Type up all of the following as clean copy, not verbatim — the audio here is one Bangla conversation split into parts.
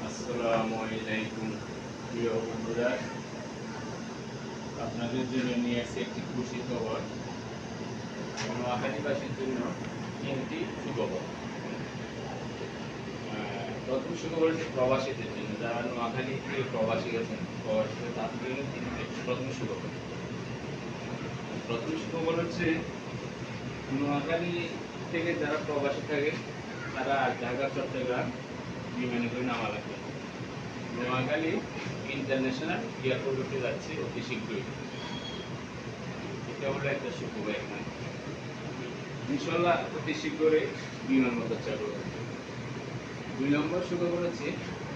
আসসালামু আলাইকুম প্রিয় বন্ধুরা, আপনাদের জন্য নিয়ে এসেছি একটি খুশি খবর। নোয়াখালীবাসীর জন্য তিনটি সুখবর। প্রথম সুখবর হচ্ছে প্রবাসীদের জন্য, যারা নোয়াখালী থেকে প্রবাসী গেছেন, প্রবাসীদের তাদের জন্য তিনটি প্রথম সুখবর। প্রথম সুখবর হচ্ছে নোয়াখালী থেকে যারা প্রবাসী থাকে তারা ঢাকা চট্টগ্রাম বিমানে করে নামা লাগবে। নোয়াখালী ইন্টারন্যাশনাল এয়ারপোর্টে যাচ্ছে অতি শীঘ্রই। এটা হলো একটা সুখবর। এখানে ইনশাল্লাহ অতি শীঘ্রই বিমান বন্দর চালু হবে। 2 নম্বর সুখবর হচ্ছে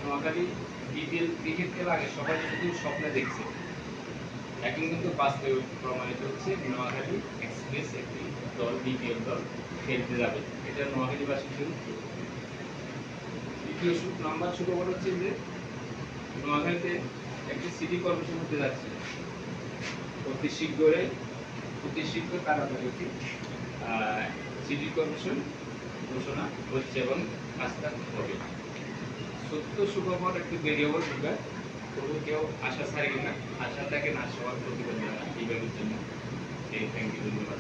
নোয়াখালী বিপিএল ক্রিকেট খেলা আগে সবাই শুধু স্বপ্নে দেখছে, এখন কিন্তু বাস্তবে প্রমাণিত হচ্ছে নোয়াখালী এক্সপ্রেস একটি দল বিপিএল দল খেলতে যাবে। এটা নোয়াখালীবাসীর জন্য। দ্বিতীয় নাম্বার সুখবর হচ্ছে যে নোয়াখালীতে একটি সিটি কর্পোরেশন হতে যাচ্ছে অতি শীঘ্র তাড়াতাড়ি একটি সিটি কর্পোরেশন ঘোষণা হচ্ছে এবং কাজটা হবে। সত্য সুখবর একটু দেরি হওয়ার দরকার, তবু কেউ আশা ছাড়বে না, আশাটাকে না সবার প্রতিবাদ জানা এইভাবে জন্য। থ্যাংক ইউ, ধন্যবাদ।